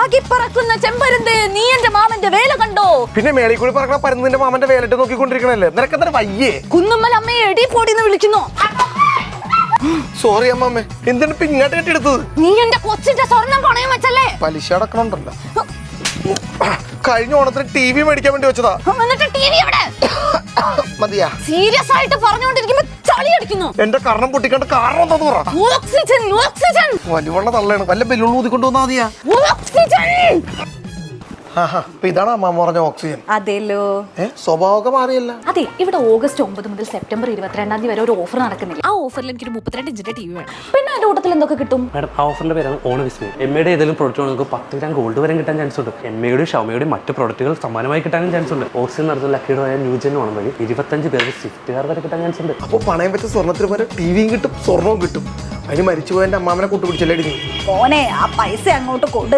ചിറകി പറക്കുന്ന ചെമ്പരുന്തേ, നീ എന്റെ മാമന്റെ വേല കണ്ടോ? പിന്നെ മേളിൽ കൂടി പറക്കണ പരുന്നിന്റെ മാമന്റെ വേലിട്ട് നോക്കിക്കൊണ്ടിരിക്കണല്ലേ, നിനക്കെന്താ വയ്യേ? കുന്നുമ്മൽ അമ്മയെ എടി പൊടിന്ന് വിളിക്കുന്നു. സോറി അമ്മമ്മേ, എന്തിനാ ഇപ്പൊ ഇങ്ങോട്ട് കെട്ടിയെടുത്തത്? നീ എന്റെ കൊച്ചിന്റെ സ്വർണം പണയം വെച്ചല്ലേ? പലിശ അടക്കണുണ്ടല്ലോ. കഴിഞ്ഞ ഓണത്തിന് ടി.വി. മേടിക്കാൻ വേണ്ടി വെച്ചതാ. എന്നിട്ട് ടിവി എവിടെ? മതിയാ? സീരിയസ് ആയിട്ട് പറഞ്ഞുകൊണ്ടിരിക്കുമ്പോ ചളി അടിക്കുന്നു. എന്റെ കർണം പൊട്ടിക്കേണ്ട കാരണം എന്താന്ന് പറ. Oxygen, oxygen. വലിവുള്ള തള്ളയാണ്, വല്ല ബെല്ലുള്ള ഊതിക്കൊണ്ട് വന്നാ മതിയാ. ഓക്സിജൻ. അപ്പൊ ഇതാണ് അമ്മ പറഞ്ഞ ഓക്സിജൻ. അതെല്ലോ. സ്വഭാവമൊക്കെ മാറിയല്ല. അതെ, ഇവിടെ ഓഗസ്റ്റ് 9 മുതൽ സെപ്റ്റംബർ 22 വരെ ഒരു ഓഫർ നടക്കുന്നില്ല. ആ ഓഫറിൽ എനിക്ക് 32 ഇഞ്ചിന്റെ ടി വി വേണം. പിന്നെ അതിന്റെ കൂട്ടത്തിൽ എന്തൊക്കെ കിട്ടും? മാഡം, ആ ഓഫറിന്റെ പേരാണ് ഓണവിസ്മയം. എമ്മയുടെ ഏതെങ്കിലും പ്രോഡക്റ്റ് നിങ്ങൾക്ക് 10 ഗ്രാം ഗോൾഡ് വരെ കിട്ടാൻ ചാൻസ് ഉണ്ട്. എമ്മയുടെയും ഷവമയുടെയും മറ്റ് പ്രോഡക്റ്റുകൾ സമ്മാനമായി കിട്ടാനും ചാൻസ് ഉണ്ട്. ഓക്സിജൻ നടത്തുന്ന ലക്കിയുടെ ന്യൂജൻ ഓണം വഴി 25 പേർക്ക് സ്വിഫ്റ്റ് കാർ വരെ കിട്ടാൻ ചാൻസ് ഉണ്ട്. അപ്പൊ പണയം വെച്ച സ്വർണ്ണത്തിന് പോലെ ടിവിയും കിട്ടും, സ്വർണവും കിട്ടും. അതിന് മരിച്ചുപോയ എന്റെ അമ്മാമനെ കൂട്ടുപിടിച്ചല്ലേ? മോനെ, ആ പൈസ അങ്ങോട്ട് കൊണ്ട്